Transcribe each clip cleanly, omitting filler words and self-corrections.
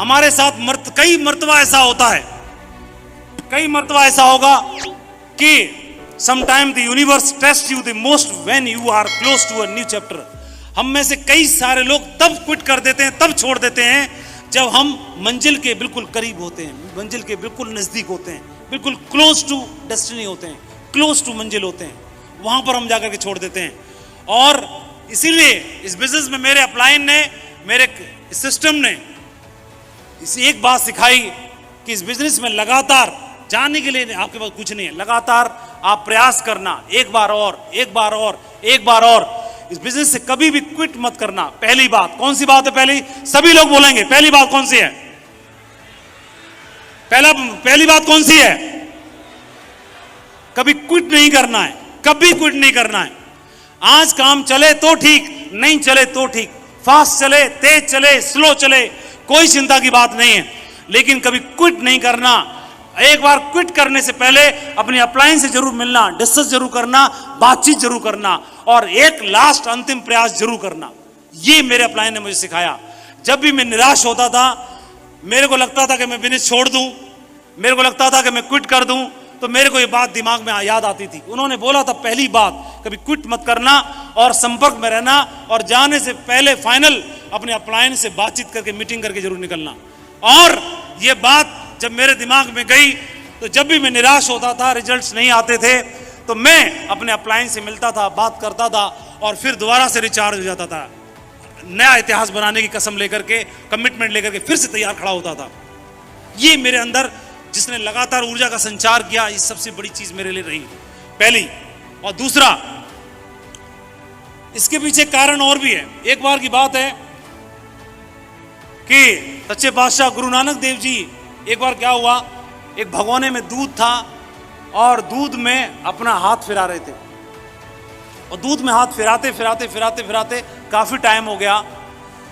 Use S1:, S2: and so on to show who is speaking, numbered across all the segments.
S1: हमारे साथ कई मर्तबा ऐसा होता है, कई मर्तबा ऐसा होगा कि sometime the universe test you the most when you are close to a new chapter. हम में से कई सारे लोग तब क्विट कर देते हैं, तब छोड़ देते हैं जब हम मंजिल के बिल्कुल करीब होते हैं, मंजिल के बिल्कुल नजदीक होते हैं, बिल्कुल क्लोज टू डेस्टिनी होते हैं, क्लोज टू मंजिल होते हैं, वहां पर हम जाकर के छोड़ देते हैं। और इसीलिए इस बिजनेस में मेरे अपलाइन ने, मेरे सिस्टम ने इसी एक बात सिखाई कि इस बिजनेस में लगातार जाने के लिए आपके पास कुछ नहीं है, लगातार आप प्रयास करना, एक बार और, एक बार और, एक बार और। इस बिजनेस से कभी भी क्विट मत करना। पहली बात, कौन सी बात है पहली? सभी लोग बोलेंगे, पहली बात कौन सी है? पहली बात कौन सी है? कभी क्विट नहीं करना है, कभी क्विट नहीं करना है। आज काम चले तो ठीक, नहीं चले तो ठीक, फास्ट चले, तेज चले, स्लो चले, कोई चिंता की बात नहीं है, लेकिन कभी क्विट नहीं करना। एक बार क्विट करने से पहले अपनी अपलाइन से जरूर मिलना, डिस्कस जरूर करना, बातचीत जरूर करना और एक लास्ट अंतिम प्रयास जरूर करना। ये मेरे अपलाइन ने मुझे सिखाया। जब भी मैं निराश होता था, मेरे को लगता था कि मैं बिजनेस छोड़ दूं, मेरे को लगता था कि मैं क्विट कर दूं, तो मेरे को ये बात दिमाग में याद आती थी। उन्होंने बोला था पहली बात, कभी क्विट मत करना और संपर्क में रहना, और जाने से पहले फाइनल अपने अपलाइन से बातचीत करके, मीटिंग करके जरूर निकलना। और ये बात जब मेरे दिमाग में गई, तो जब भी मैं निराश होता था, रिजल्ट्स नहीं आते थे, तो मैं अपने अपलाइन से मिलता था, बात करता था और फिर दोबारा से रिचार्ज हो जाता था, नया इतिहास बनाने की कसम लेकर के, कमिटमेंट लेकर के फिर से तैयार खड़ा होता था। ये मेरे अंदर जिसने लगातार ऊर्जा का संचार किया, ये सबसे बड़ी चीज मेरे लिए रही, पहली। और दूसरा, इसके पीछे कारण और भी है। एक बार की बात है कि सच्चे बादशाह गुरु नानक देव जी, एक बार क्या हुआ, एक भगोने में दूध था और दूध में अपना हाथ फिरा रहे थे, और दूध में हाथ फिराते फिराते फिराते फिराते काफी टाइम हो गया।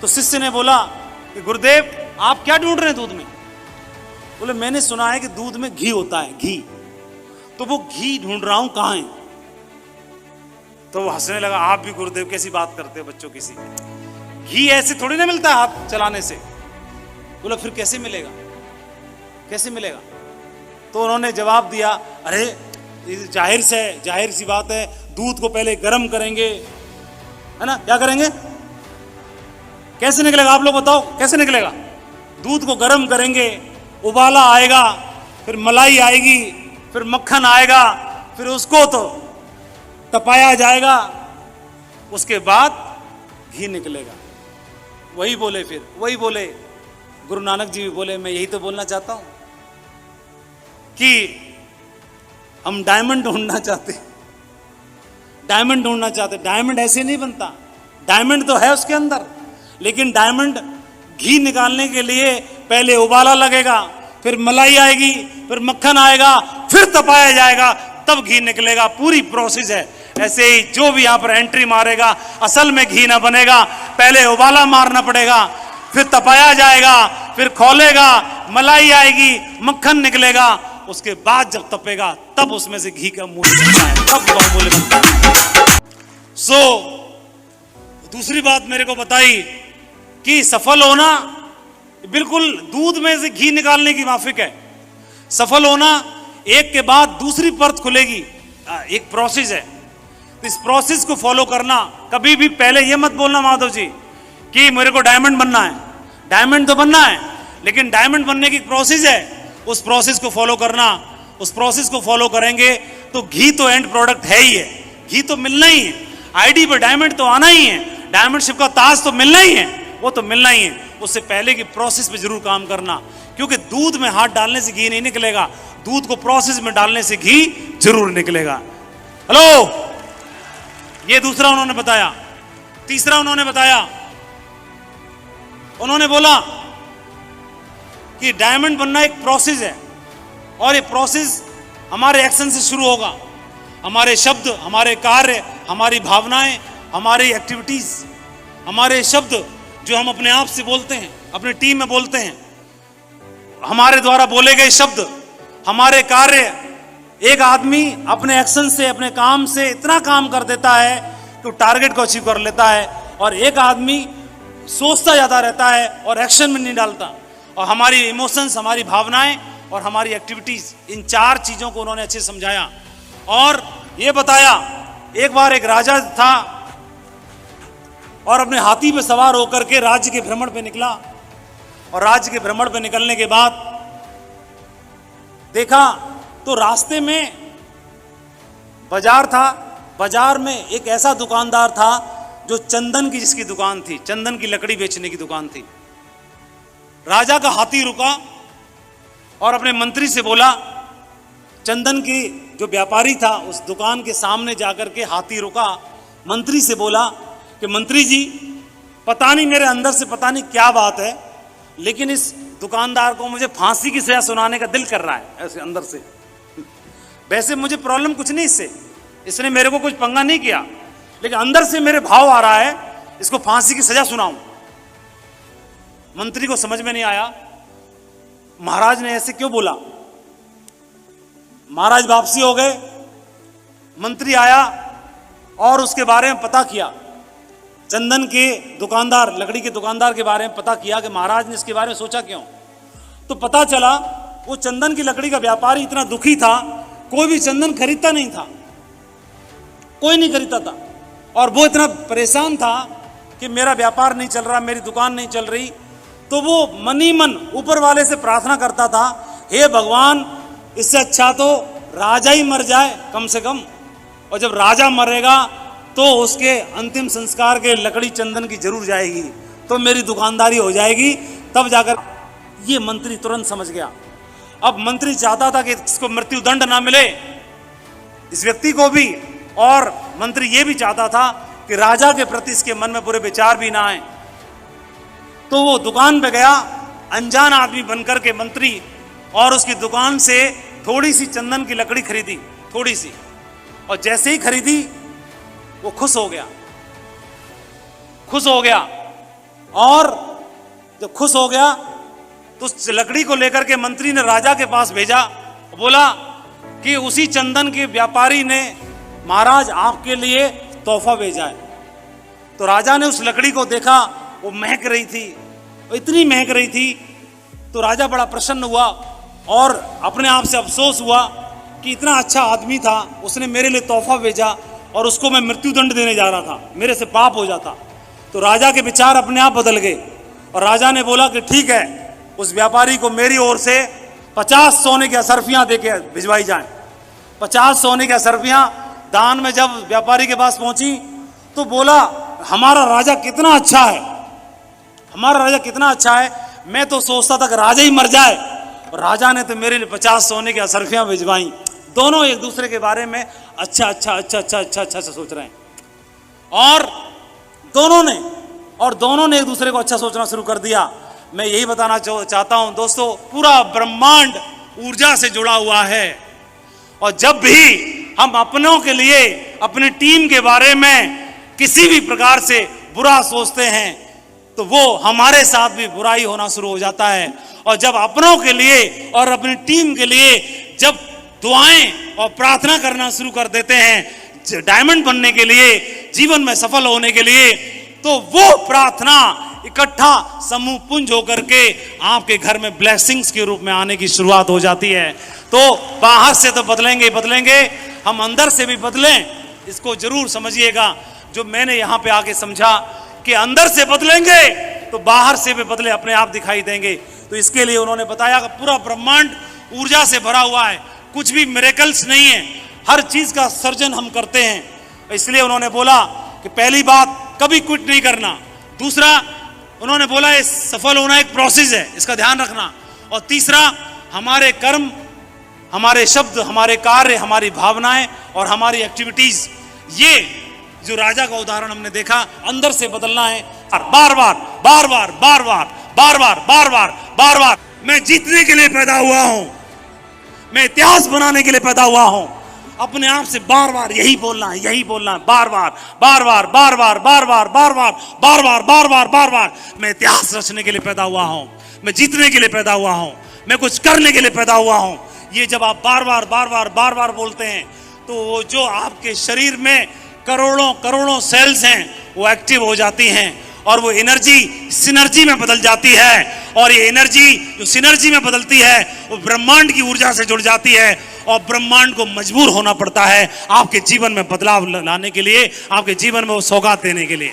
S1: तो शिष्य ने बोला कि गुरुदेव आप क्या ढूंढ रहे हैं दूध में? बोले मैंने सुना है कि दूध में घी होता है, घी, तो वो घी ढूंढ रहा हूं, कहां है? तो वो हंसने लगा, आप भी गुरुदेव कैसी बात करते हो बच्चों किसी, घी ऐसे थोड़ी ना मिलता है हाथ चलाने से। बोला फिर कैसे मिलेगा, कैसे मिलेगा? तो उन्होंने जवाब दिया, अरे जाहिर सी बात है, दूध को पहले गर्म करेंगे, है ना, क्या करेंगे, कैसे निकलेगा आप लोग बताओ, कैसे निकलेगा? दूध को गर्म करेंगे, उबाला आएगा, फिर मलाई आएगी, फिर मक्खन आएगा, फिर उसको तो तपाया जाएगा, उसके बाद घी निकलेगा। वही बोले, फिर वही बोले गुरु नानक जी भी बोले, मैं यही तो बोलना चाहता हूं कि हम डायमंड ढूंढना चाहते, डायमंड ढूंढना चाहते। डायमंड ऐसे नहीं बनता, डायमंड तो है उसके अंदर, लेकिन डायमंड घी निकालने के लिए पहले उबाला लगेगा, फिर मलाई आएगी, फिर मक्खन आएगा, फिर तपाया जाएगा, तब घी निकलेगा। पूरी प्रोसेस है। ऐसे ही जो भी यहां पर एंट्री मारेगा, असल में घी ना बनेगा, पहले उबाला मारना पड़ेगा, फिर तपाया जाएगा, फिर खोलेगा, मलाई आएगी, मक्खन निकलेगा, उसके बाद जब तपेगा तब उसमें से घी का मूल्य बनता है, तब वह मूल्य बनता है। दूसरी बात मेरे को बताई कि सफल होना बिल्कुल दूध में से घी निकालने की माफिक है। सफल होना एक के बाद दूसरी परत खुलेगी, एक प्रोसेस है। तो इस प्रोसेस को फॉलो करना, कभी भी पहले यह मत बोलना माधव जी कि मेरे को डायमंड बनना है। डायमंड तो बनना है, लेकिन डायमंड बनने की प्रोसेस है, उस प्रोसेस को फॉलो करना। उस प्रोसेस को फॉलो करेंगे तो घी तो एंड प्रोडक्ट है ही है, घी तो मिलना ही है, आईडी पर डायमंड तो आना ही है, डायमंडशिप का ताज तो मिलना ही है, वो तो मिलना ही है। उससे पहले की प्रोसेस पे जरूर काम करना, क्योंकि दूध में हाथ डालने से घी नहीं निकलेगा, दूध को प्रोसेस में डालने से घी जरूर निकलेगा। हेलो, ये दूसरा उन्होंने बताया। तीसरा उन्होंने बताया, उन्होंने बोला कि डायमंड बनना एक प्रोसेस है, और ये प्रोसेस हमारे एक्शन से शुरू होगा। हमारे शब्द, हमारे कार्य, हमारी भावनाएं, हमारी एक्टिविटीज, हमारे शब्द जो हम अपने आप से बोलते हैं, अपने टीम में बोलते हैं, हमारे द्वारा बोले गए शब्द, हमारे कार्य। एक आदमी अपने एक्शन से, अपने काम से इतना काम कर देता है कि टारगेट को अचीव कर लेता है, और एक आदमी सोचता ज्यादा रहता है और एक्शन में नहीं डालता। और हमारी इमोशंस, हमारी भावनाएं और हमारी एक्टिविटीज, इन 4 चीजों को उन्होंने अच्छे से समझाया। और ये बताया, एक बार एक राजा था और अपने हाथी पे सवार होकर के राज्य के भ्रमण पे निकला, और राज्य के भ्रमण पे निकलने के बाद देखा तो रास्ते में बाजार था। बाजार में एक ऐसा दुकानदार था जो चंदन की, जिसकी दुकान थी, चंदन की लकड़ी बेचने की दुकान थी। राजा का हाथी रुका और अपने मंत्री से बोला, चंदन की जो व्यापारी था उस दुकान के सामने जाकर के हाथी रुका, मंत्री से बोला कि मंत्री जी, पता नहीं मेरे अंदर से पता नहीं क्या बात है, लेकिन इस दुकानदार को मुझे फांसी की सजा सुनाने का दिल कर रहा है ऐसे अंदर से। वैसे मुझे प्रॉब्लम कुछ नहीं इससे, इसने मेरे को कुछ पंगा नहीं किया, लेकिन अंदर से मेरे भाव आ रहा है इसको फांसी की सजा सुनाऊं। मंत्री को समझ में नहीं आया महाराज ने ऐसे क्यों बोला। महाराज वापसी हो गए। मंत्री आया और उसके बारे में पता किया, चंदन के दुकानदार, लकड़ी के दुकानदार के बारे में पता किया कि महाराज ने इसके बारे में सोचा क्यों। तो पता चला वो चंदन की लकड़ी का व्यापारी इतना दुखी था, कोई भी चंदन खरीदता नहीं था, कोई नहीं खरीदता था, और वो इतना परेशान था कि मेरा व्यापार नहीं चल रहा, मेरी दुकान नहीं चल रही। तो वो मन ही मन ऊपर वाले से प्रार्थना करता था, हे भगवान, इससे अच्छा तो राजा ही मर जाए कम से कम, और जब राजा मरेगा तो उसके अंतिम संस्कार के लकड़ी चंदन की जरूर जाएगी, तो मेरी दुकानदारी हो जाएगी। तब जाकर ये मंत्री तुरंत समझ गया। अब मंत्री चाहता था कि इसको मृत्यु दंड ना मिले, इस व्यक्ति को भी, और मंत्री ये भी चाहता था कि राजा के प्रति इसके मन में बुरे विचार भी ना आए। तो वो दुकान पे गया, अनजान आदमी बनकर के मंत्री, और उसकी दुकान से थोड़ी सी चंदन की लकड़ी खरीदी, थोड़ी सी, और जैसे ही खरीदी वो खुश हो गया, खुश हो गया। और जब खुश हो गया तो उस लकड़ी को लेकर के मंत्री ने राजा के पास भेजा, बोला कि उसी चंदन के व्यापारी ने महाराज आपके लिए तोहफा भेजा है। तो राजा ने उस लकड़ी को देखा, वो महक रही थी, वो इतनी महक रही थी, तो राजा बड़ा प्रसन्न हुआ और अपने आप से अफसोस हुआ कि इतना अच्छा आदमी था, उसने मेरे लिए तोहफा भेजा और उसको मैं मृत्यु दंड देने जा रहा था, मेरे से पाप हो जाता। तो राजा के विचार अपने आप बदल गए और राजा ने बोला कि ठीक है, उस व्यापारी को मेरी ओर से 50 सोने की असरफियां देके भिजवाई जाएं। 50 सोने की असरफियां दान में जब व्यापारी के पास पहुंची तो बोला, हमारा राजा कितना अच्छा है, हमारा राजा कितना अच्छा है, मैं तो सोचता था कि राजा ही मर जाए, और राजा ने तो मेरे लिए 50 सोने की असरफियां भिजवाई। दोनों एक दूसरे के बारे में अच्छा अच्छा अच्छा अच्छा अच्छा अच्छा सोच रहे हैं, और दोनों ने एक दूसरे को अच्छा सोचना शुरू कर दिया। मैं यही बताना चाहता हूं दोस्तों, पूरा ब्रह्मांड ऊर्जा से जुड़ा हुआ है, और जब भी हम अपनों के लिए, अपनी टीम के बारे में किसी भी प्रकार से बुरा सोचते हैं तो वो हमारे साथ भी बुराई होना शुरू हो जाता है। और जब अपनों के लिए और अपनी टीम के लिए जब दुआएं और प्रार्थना करना शुरू कर देते हैं डायमंड बनने के लिए, जीवन में सफल होने के लिए, तो वो प्रार्थना इकट्ठा समूह पुंज होकर के आपके घर में ब्लेसिंग्स के रूप में आने की शुरुआत हो जाती है। तो बाहर से तो बदलेंगे बदलेंगे, हम अंदर से भी बदलें, इसको जरूर समझिएगा। जो मैंने यहाँ पे आके समझा कि अंदर से बदलेंगे तो बाहर से भी बदले अपने आप दिखाई देंगे। तो इसके लिए उन्होंने बताया कि पूरा ब्रह्मांड ऊर्जा से भरा हुआ है, कुछ भी मिरेकल्स नहीं है, हर चीज का सर्जन हम करते हैं। इसलिए उन्होंने बोला कि पहली बात, कभी क्विट नहीं करना। दूसरा, उन्होंने बोला ये सफल होना एक प्रोसेस है, इसका ध्यान रखना। और तीसरा, हमारे कर्म, हमारे शब्द, हमारे कार्य, हमारी भावनाएं और हमारी एक्टिविटीज, ये जो राजा का उदाहरण हमने देखा, अंदर से बदलना है। बार बार बार बार बार बार बार बार बार बार बार मैं जीतने के लिए पैदा हुआ हूं, मैं इतिहास बनाने के लिए पैदा हुआ हूं। अपने आप से बार बार यही बोलना है, यही बोलना है, बार बार बार बार बार बार बार बार बार बार बार बार बार बार बार बार मैं इतिहास रचने के लिए पैदा हुआ हूं, मैं जीतने के लिए पैदा हुआ हूं, मैं कुछ करने के लिए पैदा हुआ हूं। ये जब आप बार बार बार बार बार बार बोलते हैं तो वो जो आपके शरीर में करोड़ों करोड़ों सेल्स हैं वो एक्टिव हो जाती हैं, और वो एनर्जी सिनर्जी में बदल जाती है, और ये एनर्जी जो सिनर्जी में बदलती है वो ब्रह्मांड की ऊर्जा से जुड़ जाती है, और ब्रह्मांड को मजबूर होना पड़ता है आपके जीवन में बदलाव लाने के लिए, आपके जीवन में वो सौगात देने के लिए।